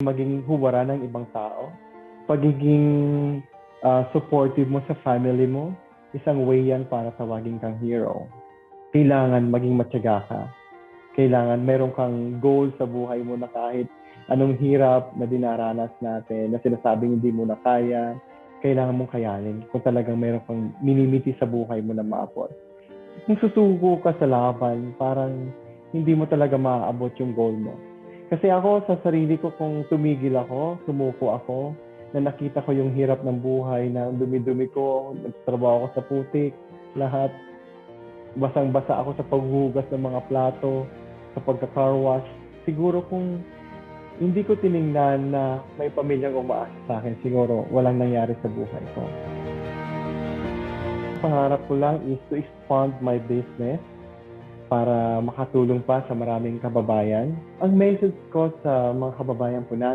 maging huwara ng ibang tao. Pagiging supportive mo sa family mo, isang way yan para tawagin kang hero. Kailangan maging matyaga ka. Kailangan meron kang goal sa buhay mo na kahit anong hirap na dinaranas natin, na sinasabing hindi mo na kaya, kailangan mong kayanin kung talagang meron kang minimiti sa buhay mo na maabot. Kung susuko ka sa laban, parang hindi mo talaga maaabot yung goal mo. Kasi ako, sa sarili ko, kung tumigil ako, sumuko ako, na nakita ko yung hirap ng buhay, na dumi-dumi ko, nagtrabaho ako sa putik, lahat. Basang-basa ako sa paghuhugas ng mga plato, sa pagka-car wash. Siguro kung hindi ko tiningnan na may pamilyang umaasa sa akin, siguro walang nangyari sa buhay ko. Pangarap ko lang is to expand my business para makatulong pa sa maraming kababayan. Ang message ko sa mga kababayan po natin,